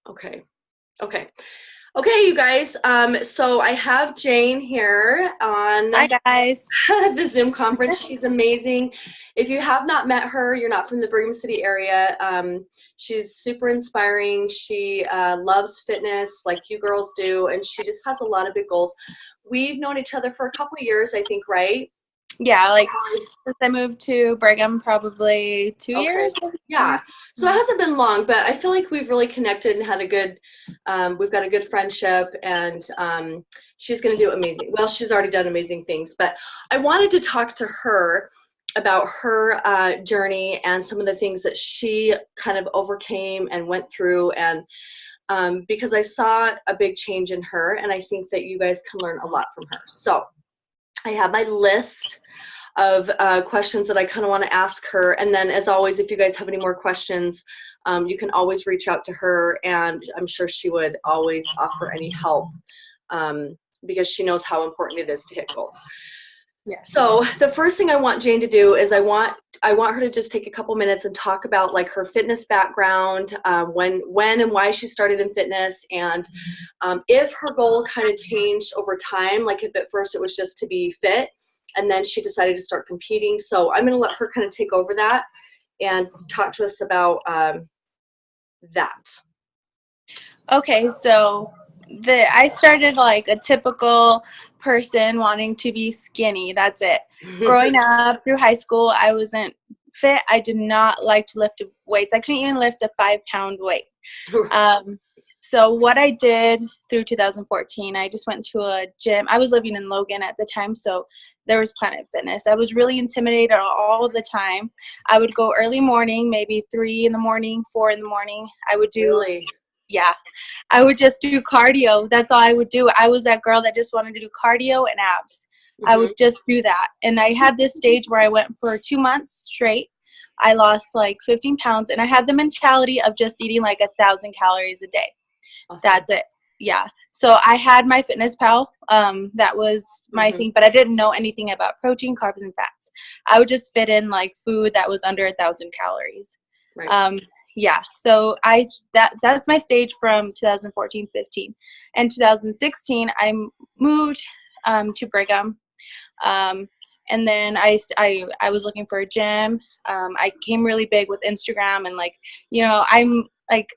Okay. Okay. Okay, you guys. So I have Jane here on Hi guys. the Zoom conference. She's amazing. If you have not met her, you're not from the Brigham City area. She's super inspiring. She loves fitness like you girls do, and she just has a lot of big goals. We've known each other for a couple of years, I think, right? Yeah, like since I moved to Brigham, probably 2 Okay. years. Yeah. So it hasn't been long, but I feel like we've really connected and had a good, we've got a good friendship, and she's going to do amazing. Well, she's already done amazing things, but I wanted to talk to her about her journey and some of the things that she kind of overcame and went through, and because I saw a big change in her, and I think that you guys can learn a lot from her. So I have my list of questions that I kind of want to ask her. And then, as always, if you guys have any more questions, you can always reach out to her, and I'm sure she would always offer any help, because she knows how important it is to hit goals. Yes. So the first thing I want Jane to do is I want her to just take a couple minutes and talk about like her fitness background, when and why she started in fitness, and if her goal kind of changed over time, like if at first it was just to be fit and then she decided to start competing. So I'm going to let her kind of take over that and talk to us about that. Okay, so I started like a typical person wanting to be skinny. That's it. Growing up through high school, I wasn't fit. I did not like to lift weights. I couldn't even lift a 5-pound weight. So what I did through 2014, I just went to a gym. I was living in Logan at the time, so there was Planet Fitness. I was really intimidated all the time. I would go early morning, maybe 3 in the morning, 4 in the morning. I would do, Really? yeah, I would just do cardio. That's all I would do. I was that girl that just wanted to do cardio and abs. Mm-hmm. I would just do that. And I had this stage where I went for 2 months straight. I lost like 15 pounds, and I had the mentality of just eating like 1,000 calories a day. Awesome. That's it. Yeah. So I had my Fitness Pal. That was my thing, but I didn't know anything about protein, carbs, and fats. I would just fit in like food that was under 1,000 calories. Right. Yeah. So that's my stage from 2014-15. And 2016, I moved to Brigham. And then I was looking for a gym. I came really big with Instagram, and like, you know, I'm like,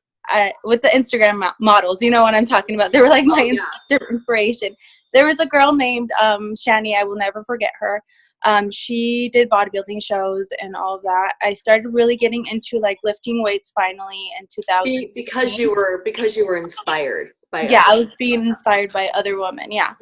with the Instagram models, you know what I'm talking about. They were like my inspiration. There was a girl named Shani. I will never forget her. She did bodybuilding shows and all of that. I started really getting into like lifting weights finally in 2000. Because you were inspired by I was being inspired by other women. Yeah.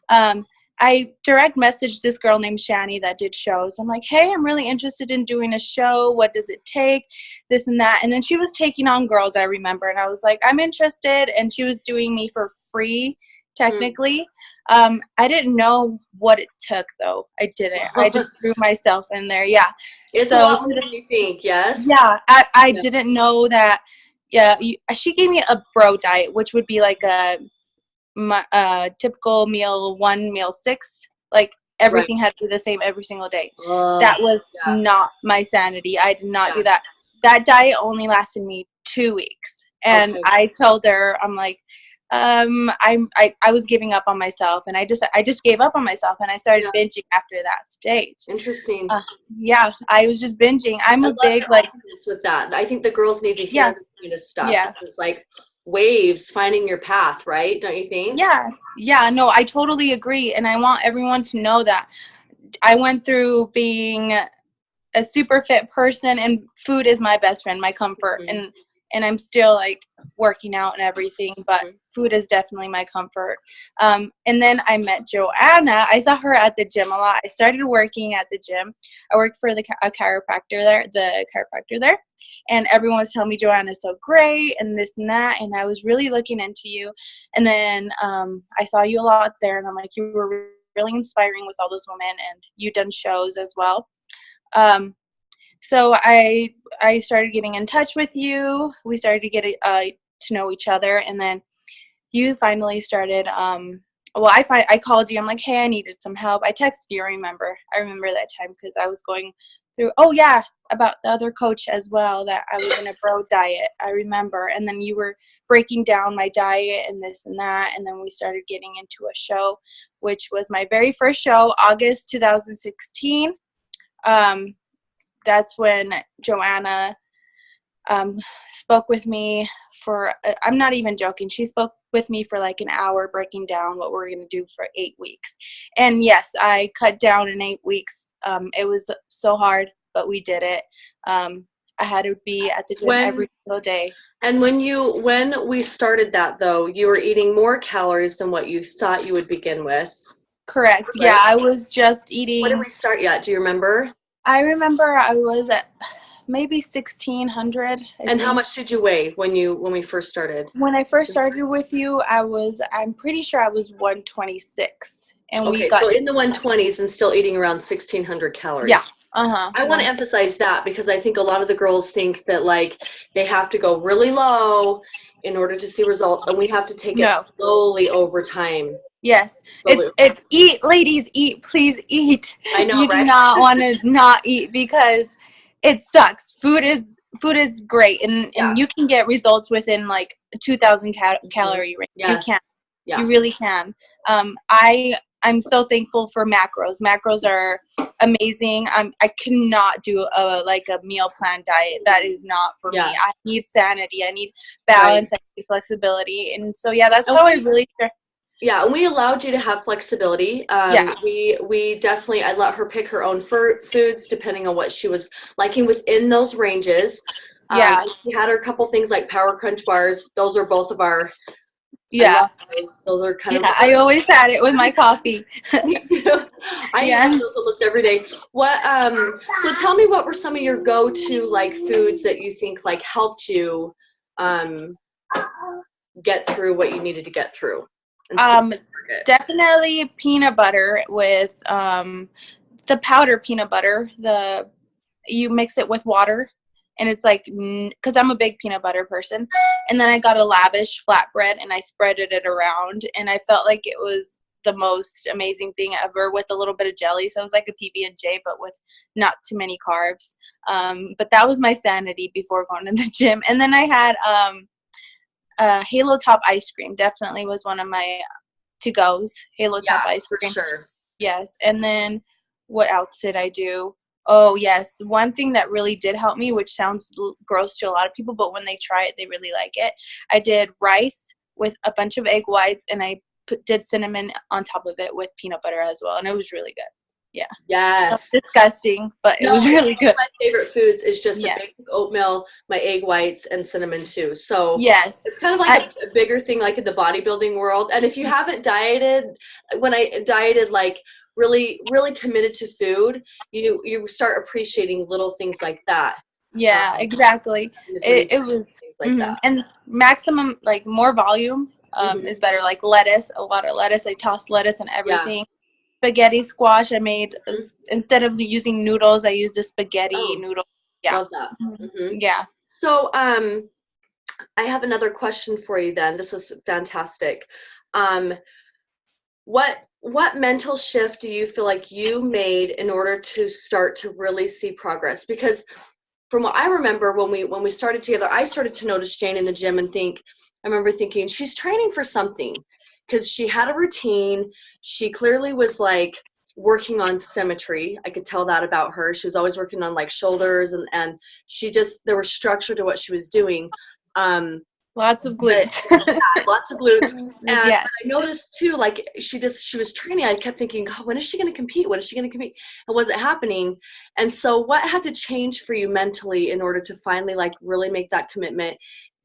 Cool. I direct messaged this girl named Shani that did shows. I'm like, hey, I'm really interested in doing a show. What does it take? This and that. And then she was taking on girls, I remember. And I was like, I'm interested. And she was doing me for free, technically. I didn't know what it took, though. I didn't. I just threw myself in there. Yeah. It's a lot more than you think, yes? Yeah. I didn't know that. Yeah. She gave me a bro diet, which would be like a typical meal 1, meal 6, like everything had to be the same every single day. That was not my sanity. I did not do that. That diet only lasted me 2 weeks, and I told her, I'm like, I was giving up on myself, and I just gave up on myself, and I started binging after that stage. Interesting. Yeah, I was just binging. I'm a big like with that. I think the girls need to hear this kind of stuff. Yeah. It's like waves, finding your path, right? Don't you think? Yeah, no, I totally agree. And I want everyone to know that I went through being a super fit person, and food is my best friend, my comfort. And I'm still like working out and everything, but food is definitely my comfort. And then I met Joanna. I saw her at the gym a lot. I started working at the gym. I worked for the chiropractor there, and everyone was telling me Joanna's so great and this and that, and I was really looking into you. And then I saw you a lot there, and I'm like, you were really inspiring with all those women, and you done shows as well. So I started getting in touch with you. We started to get to know each other, and then you finally started. I called you. I'm like, hey, I needed some help. I texted you. I remember that time because I was going through. Oh yeah, about the other coach as well, that I was in a bro diet, I remember. And then you were breaking down my diet and this and that. And then we started getting into a show, which was my very first show, August 2016. That's when Joanna spoke with me for, I'm not even joking, she spoke with me for like an hour breaking down what we're going to do for 8 weeks. And yes, I cut down in 8 weeks. It was so hard, but we did it. I had to be at the gym every single day. And when we started that, though, you were eating more calories than what you thought you would begin with. Correct. Right? Yeah, I was just eating. What did we start yet? Do you remember? I remember I was at maybe 1,600. And how much did you weigh when we first started? When I first started with you, I'm pretty sure I was 126. And okay, so in the 120s and still eating around 1,600 calories. Yeah. I want to emphasize that because I think a lot of the girls think that like they have to go really low in order to see results, and we have to take it slowly over time. Yes. It's eat, ladies, eat, please eat. I know, you right? do not want to not eat because it sucks. Food is great, and you can get results within like 2,000 calorie range. Yes. You can. Yeah. You really can. I'm so thankful for macros. Macros are amazing. I cannot do a meal plan diet. That is not for me. I need sanity. I need balance. I need flexibility. And so, that's how I really started. Yeah, and we allowed you to have flexibility. We definitely, I let her pick her own foods depending on what she was liking within those ranges. She had her couple things like Power Crunch bars. Those are both of our. Yeah. Those are kind of. I always had it with my coffee. Me too. I eat those almost every day. So tell me, what were some of your go-to like foods that you think like helped you get through what you needed to get through? Definitely peanut butter with the powder peanut butter. You mix it with water. And it's like, because I'm a big peanut butter person. And then I got a Lavish flatbread and I spreaded it around. And I felt like it was the most amazing thing ever with a little bit of jelly. So it was like a PB&J, but with not too many carbs. But that was my sanity before going to the gym. And then I had Halo Top ice cream. Definitely was one of my to-goes. Halo Top ice cream. For sure. Yes. And then what else did I do? Oh, yes. One thing that really did help me, which sounds gross to a lot of people, but when they try it, they really like it. I did rice with a bunch of egg whites, and I did cinnamon on top of it with peanut butter as well, and it was really good. Yeah. Yes. It's disgusting, but it was really good. My favorite foods is just a basic oatmeal, my egg whites, and cinnamon too. So it's kind of like a bigger thing like in the bodybuilding world. And if you haven't dieted, when I dieted like really, really committed to food, you start appreciating little things like that. Yeah, exactly. It was things like that. And maximum, like more volume is better. Like lettuce, a lot of lettuce. I tossed lettuce and everything. Yeah. Spaghetti squash. I made instead of using noodles, I used a spaghetti noodle. Yeah, love that. Yeah. So I have another question for you. Then this is fantastic. What mental shift do you feel like you made in order to start to really see progress? Because from what I remember, when we started together, I started to notice Jane in the gym and I remember thinking she's training for something, because she had a routine. She clearly was like working on symmetry. I could tell that about her. She was always working on like shoulders and she just, there was structure to what she was doing. Lots of glutes. Lots of glutes. And I noticed too, like she was training. I kept thinking, God, when is she going to compete? When is she going to compete? And was it happening? And so what had to change for you mentally in order to finally like really make that commitment?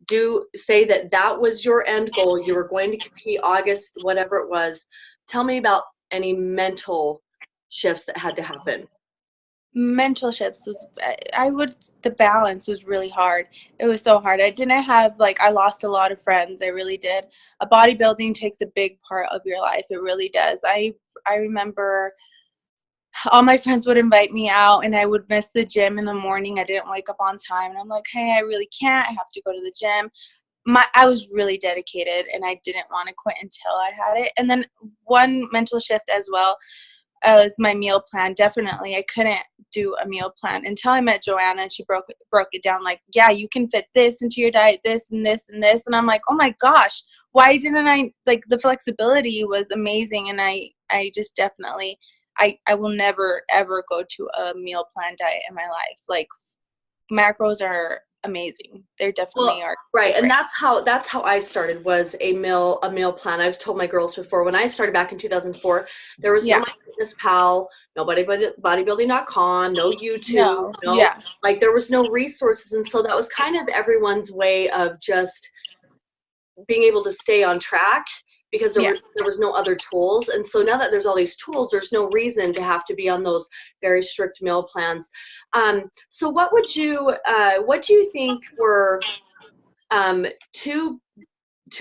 Do say that was your end goal. You were going to compete August, whatever it was. Tell me about any mental shifts that had to happen. Mental shifts was, the balance was really hard. It was so hard. I lost a lot of friends. I really did. Bodybuilding takes a big part of your life. It really does. I remember all my friends would invite me out and I would miss the gym in the morning. I didn't wake up on time and I'm like, hey, I really can't. I have to go to the gym. I was really dedicated and I didn't want to quit until I had it. And then one mental shift as well. as my meal plan. Definitely, I couldn't do a meal plan until I met Joanna, and she broke it down like, yeah, you can fit this into your diet, this and this and this. And I'm like, oh my gosh, why didn't I, like, the flexibility was amazing. And I just definitely, I will never ever go to a meal plan diet in my life. Like, macros are amazing. They're definitely are right, and great. that's how I started, was a meal plan. I've told my girls before, when I started back in 2004, there was no Yeah. My Fitness Pal, no bodybuilding.com, no YouTube, No. no, Yeah. like, there was no resources, and so that was kind of everyone's way of just being able to stay on track, because Yeah. there was no other tools. And so now that there's all these tools, there's no reason to have to be on those very strict meal plans. So what do you think were two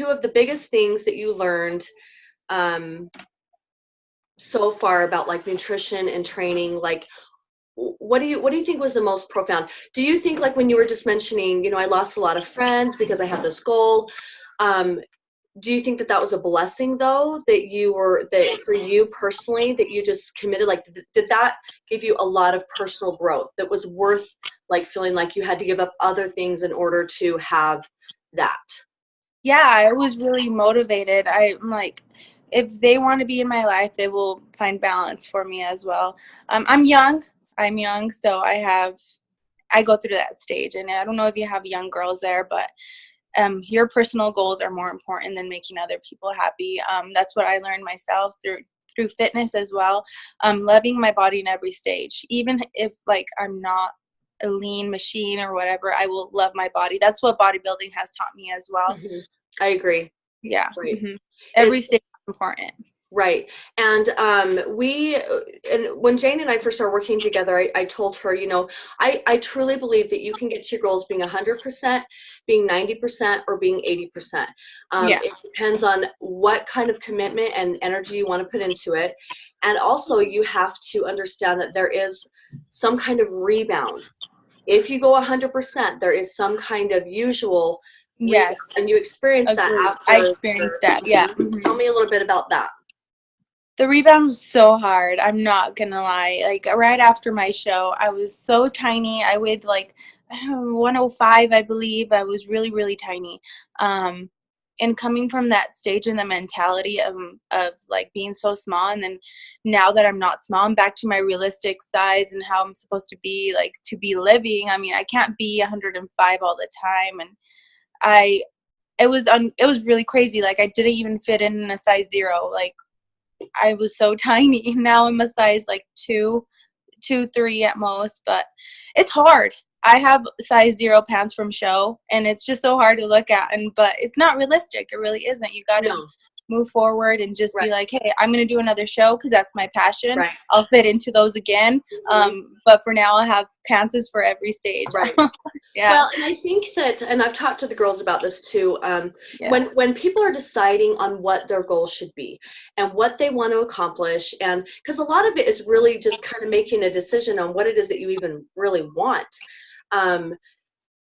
of the biggest things that you learned so far about, like, nutrition and training? Like, what do you think was the most profound? Do you think, like, when you were just mentioning, I lost a lot of friends because I had this goal, do you think that that was a blessing, though, that for you personally, that you just committed? Like, did that give you a lot of personal growth that was worth, like, feeling like you had to give up other things in order to have that? Yeah, I was really motivated. I'm like, if they want to be in my life, they will find balance for me as well. I'm young. So I go through that stage. And I don't know if you have young girls there, but your personal goals are more important than making other people happy. That's what I learned myself through fitness as well. Loving my body in every stage, even if, like, I'm not a lean machine or whatever, I will love my body. That's what bodybuilding has taught me as well. Hmm. I agree. Yeah. Right. Every It's stage is important. right. And when Jane and I first started working together, I told her, I truly believe that you can get to your goals being 100%, being 90%, or being 80%. Yeah. It depends on what kind of commitment and energy you want to put into it. And also, you have to understand that there is some kind of rebound. If you go 100%, there is some kind of usual rebound, Yes. and you experience that Agree. I after. experienced that. Yeah. Tell me a little bit about that. The rebound was so hard. I'm not gonna lie. Like, right after my show, I was so tiny. I weighed, like, I don't know, 105, I believe. I was really, really tiny. Um, and coming from that stage and the mentality of like being so small, and then now that I'm not small, I'm back to my realistic size and how I'm supposed to be, like, to be living. I mean, I can't be 105 all the time, and I it was really crazy. Like, I didn't even fit in a size 0. Like, I was so tiny. Now I'm a size, like, 3 at most, but it's hard. I have size 0 pants from show, and it's just so hard to look at, but it's not realistic. It really isn't. You got to No. move forward and just Right. be like, hey, I'm going to do another show because that's my passion. Right. I'll fit into those again. Mhm. But for now, I have pantses for every stage. Right. Yeah. Well, and I think that, and I've talked to the girls about this too, Yeah. when people are deciding on what their goals should be and what they want to accomplish, and because a lot of it is really just kind of making a decision on what it is that you even really want.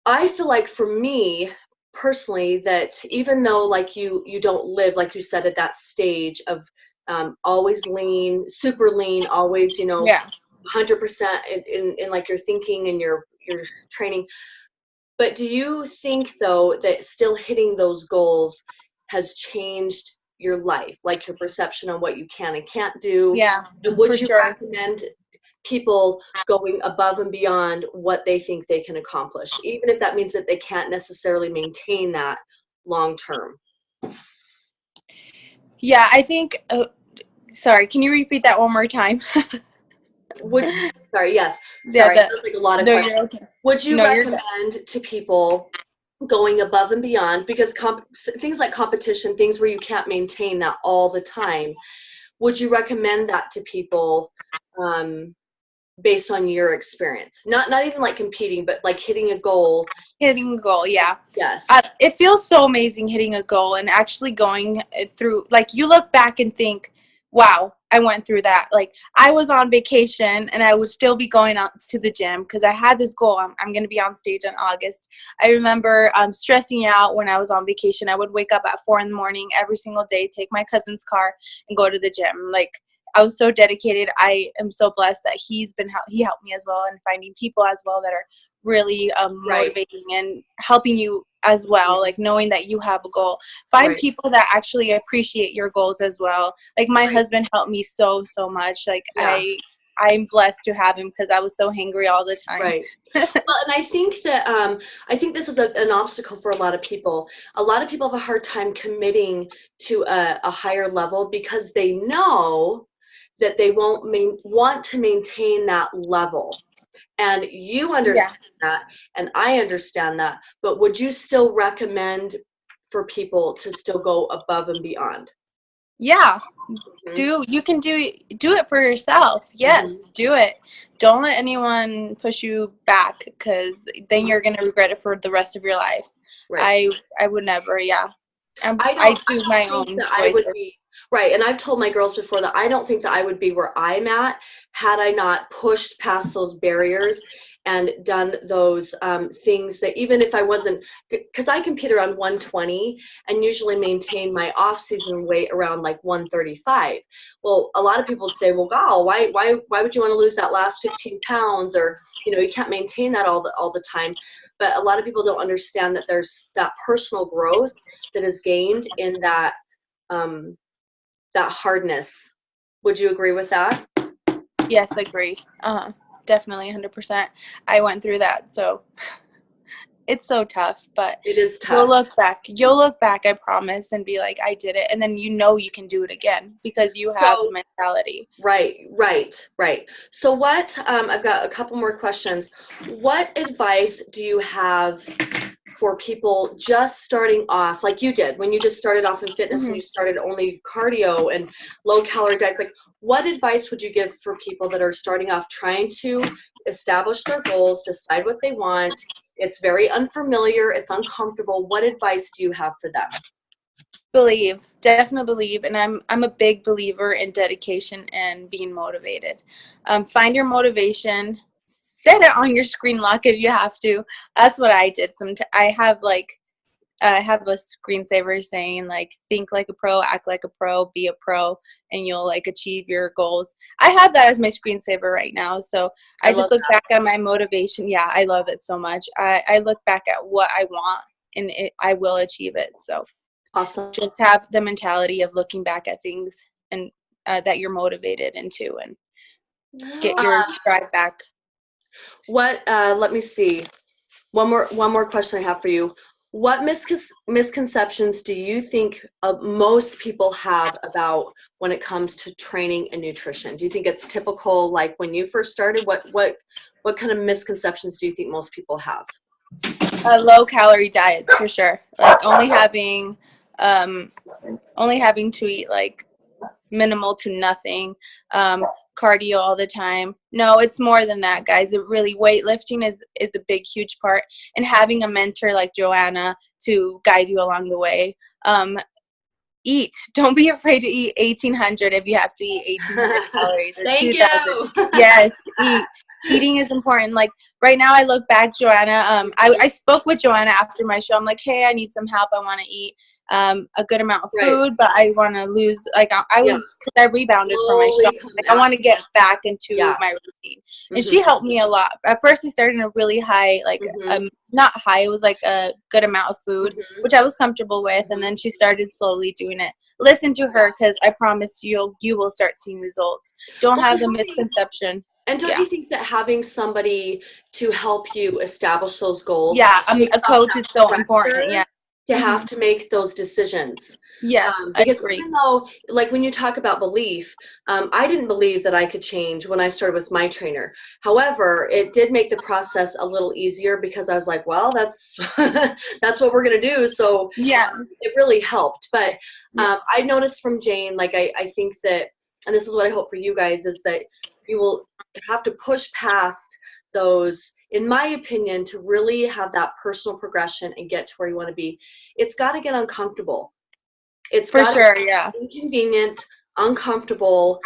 I feel like, for me personally, that even though, like, you don't live, like you said, at that stage of always lean, super lean, always, Yeah. 100% in like your thinking and your training. But do you think, though, that still hitting those goals has changed your life, like your perception on what you can and can't do? Yeah, And for would you sure. recommend people going above and beyond what they think they can accomplish, even if that means that they can't necessarily maintain that long term? Yeah, I think, sorry, can you repeat that one more time? Would Sorry, yes. Yeah, Sorry, sounds like a lot of no, questions. you're okay. Would you No, you're good. recommend to people going above and beyond, because things like competition, things where you can't maintain that all the time, would you recommend that to people, based on your experience? Not even like competing, but like hitting a goal. Hitting a goal, yeah. Yes. It feels so amazing hitting a goal and actually going through, like, you look back and think, wow, I went through that. Like, I was on vacation and I would still be going out to the gym because I had this goal. I'm going to be on stage in August. I remember stressing out when I was on vacation. I would wake up at 4 in the morning every single day, take my cousin's car, and go to the gym. Like, I was so dedicated. I am so blessed that he helped me as well, and finding people as well that are really Right. motivating and helping you as well, like knowing that you have a goal. Find Right. people that actually appreciate your goals as well. Like my husband helped me so much. Like Yeah. I'm blessed to have him because I was so hangry all the time. Right. Well, and I think that I think this is an obstacle for a lot of people. A lot of people have a hard time committing to a higher level because they know that they won't want to maintain that level. And you understand that, and I understand that. But would you still recommend for people to still go above and beyond? Yeah. Mm-hmm. You can do it for yourself. Yes, do it. Don't let anyone push you back, because then you're gonna regret it for the rest of your life. Right. I would never. Yeah, I I do don't my think own that I would choices. be right. And I've told my girls before that I don't think that I would be where I'm at had I not pushed past those barriers and done those things that even if I wasn't, because I compete around 120 and usually maintain my off-season weight around like 135. Well, a lot of people would say, well, Gal, why would you want to lose that last 15 pounds? Or, you can't maintain that all the time. But a lot of people don't understand that there's that personal growth that is gained in that that hardness. Would you agree with that? Yes, agree. Definitely, 100%. I went through that, so it's so tough, but It is you'll tough. look back. You'll look back, I promise, and be like, I did it. And then you can do it again because you have the So mentality. right. So what? I've got a couple more questions. What advice do you have for people just starting off, like you did when you just started off in fitness and you started only cardio and low calorie diets? Like, what advice would you give for people that are starting off trying to establish their goals, decide what they want? It's very unfamiliar, it's uncomfortable. What advice do you have for them? Definitely believe, and I'm a big believer in dedication and being motivated. Find your motivation, set it on your screen lock if you have to. That's what I did. I have a screensaver saying like, think like a pro, act like a pro, be a pro, and you'll like achieve your goals. I have that as my screensaver right now. So I I just love look that. back at my motivation. Yeah, I love it so much. I look back at what I want, and I will achieve it. So Awesome. just have the mentality of looking back at things and that you're motivated into, and get your stride back. Let me see. One more question I have for you. What misconceptions do you think most people have about when it comes to training and nutrition? Do you think it's typical, like when you first started? What kind of misconceptions do you think most people have? Low calorie diets for sure. Like only having to eat like minimal to nothing, cardio all the time. No, it's more than that, guys. It really, weightlifting is a big, huge part, and having a mentor like Joanna to guide you along the way. Eat. Don't be afraid to eat 1,800 if you have to eat 1,800 calories or Thank 2,000. you. Yes, eat. Eating is important. Like right now, I look back, Joanna. I spoke with Joanna after my show. I'm like, hey, I need some help. I want to eat a good amount of Right. food, but I want to lose. Like I Yeah. was, because I rebounded from my show. Slowly come Like I back. want to get back into Yeah. my routine, and she helped me a lot. At first, I started in a really high, like not high. It was like a good amount of food, which I was comfortable with, and then she started slowly doing it. Listen to her, because I promise you will start seeing results. Don't have the misconception. And don't you think that having somebody to help you establish those goals, Yeah, takes a off coach that is so pressure important. Yeah. to have to make those decisions? Yes, I Because agree. even though, like when you talk about belief, I didn't believe that I could change when I started with my trainer. However, it did make the process a little easier because I was like, well, that's that's what we're gonna do. So Yeah. it really helped. But I noticed from Jane, like I think that, and this is what I hope for you guys, is that you will have to push past those, in my opinion, to really have that personal progression and get to where you want to be. It's got to get uncomfortable. It's For got to sure, be yeah. inconvenient, uncomfortable,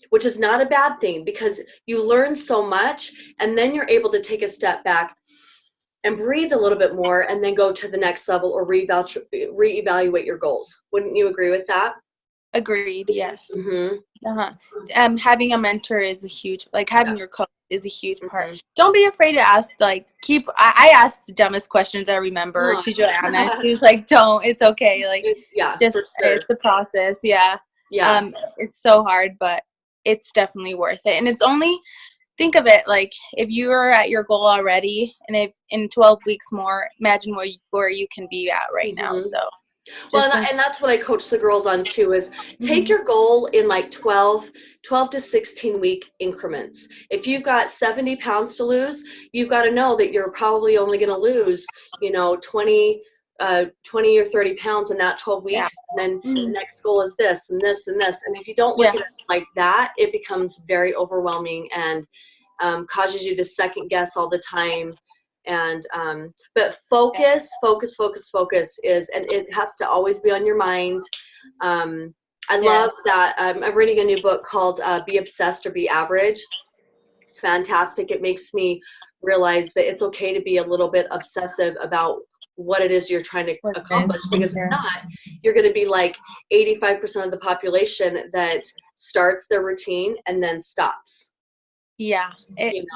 which is not a bad thing, because you learn so much, and then you're able to take a step back and breathe a little bit more, and then go to the next level or reevaluate your goals. Wouldn't you agree with that? Agreed. Yes. Mm-hmm. Having a mentor is a huge, like having Yeah. your coach is a huge part. Mm-hmm. Don't be afraid to ask, like, I asked the dumbest questions I remember Oh. to Joanna. She was like, don't, it's okay. Like, Yeah, just, for sure. it's a process. Yeah. Yeah. It's so hard, but it's definitely worth it. And it's only, think of it like if you are at your goal already, and if in 12 weeks more, imagine where you can be at right now. Mm-hmm. So Well, just and that's what I coach the girls on too, is take Mhm. your goal in like 12 to 16 week increments. If you've got 70 pounds to lose, you've got to know that you're probably only going to lose, 20 or 30 pounds in that 12 Yeah. weeks. And then the Mhm. next goal is this and this and this. And if you don't look Yeah. at it like that, it becomes very overwhelming and causes you to second guess all the time. And but focus is, and it has to always be on your mind. I love that. I'm reading a new book called Be Obsessed or Be Average. It's fantastic. It makes me realize that it's okay to be a little bit obsessive about what it is you're trying to What it accomplish, is. because if Yeah. not, you're going to be like 85% of the population that starts their routine and then stops. Yeah, You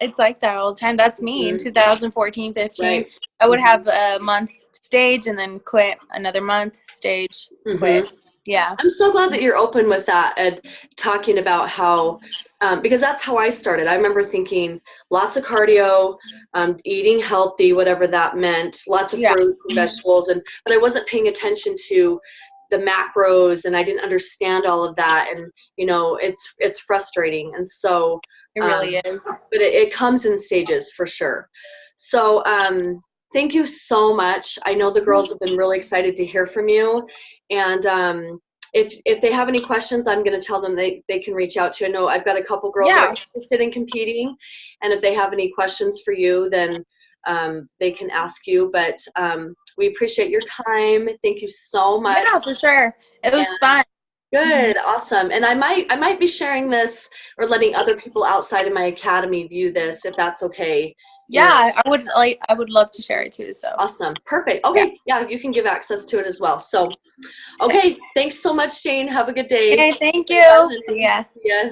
it's like that all the time. That's me in Mhm. 2014, 15. Right. I would have a month stage and then quit, another month stage, Mm-hmm. quit. Yeah. I'm so glad that you're open with that and talking about how, because that's how I started. I remember thinking lots of cardio, eating healthy, whatever that meant, lots of Yeah. fruit and vegetables, but I wasn't paying attention to the macros, and I didn't understand all of that, and it's frustrating, and so, It really is. but it comes in stages for sure. So thank you so much. I know the girls have been really excited to hear from you. And if they have any questions, I'm going to tell them they can reach out to you. I know I've got a couple girls that Yeah. are interested in competing. And if they have any questions for you, then they can ask you. But we appreciate your time. Thank you so much. Yeah, for sure. It was And fun. good, awesome. And I might be sharing this or letting other people outside of my academy view this, if that's okay. Yeah, I would love to share it too. So Awesome. Perfect. Okay. Yeah, you can give access to it as well. So, okay. Thanks so much, Jane. Have a good day. okay, thank you. See ya. Yeah.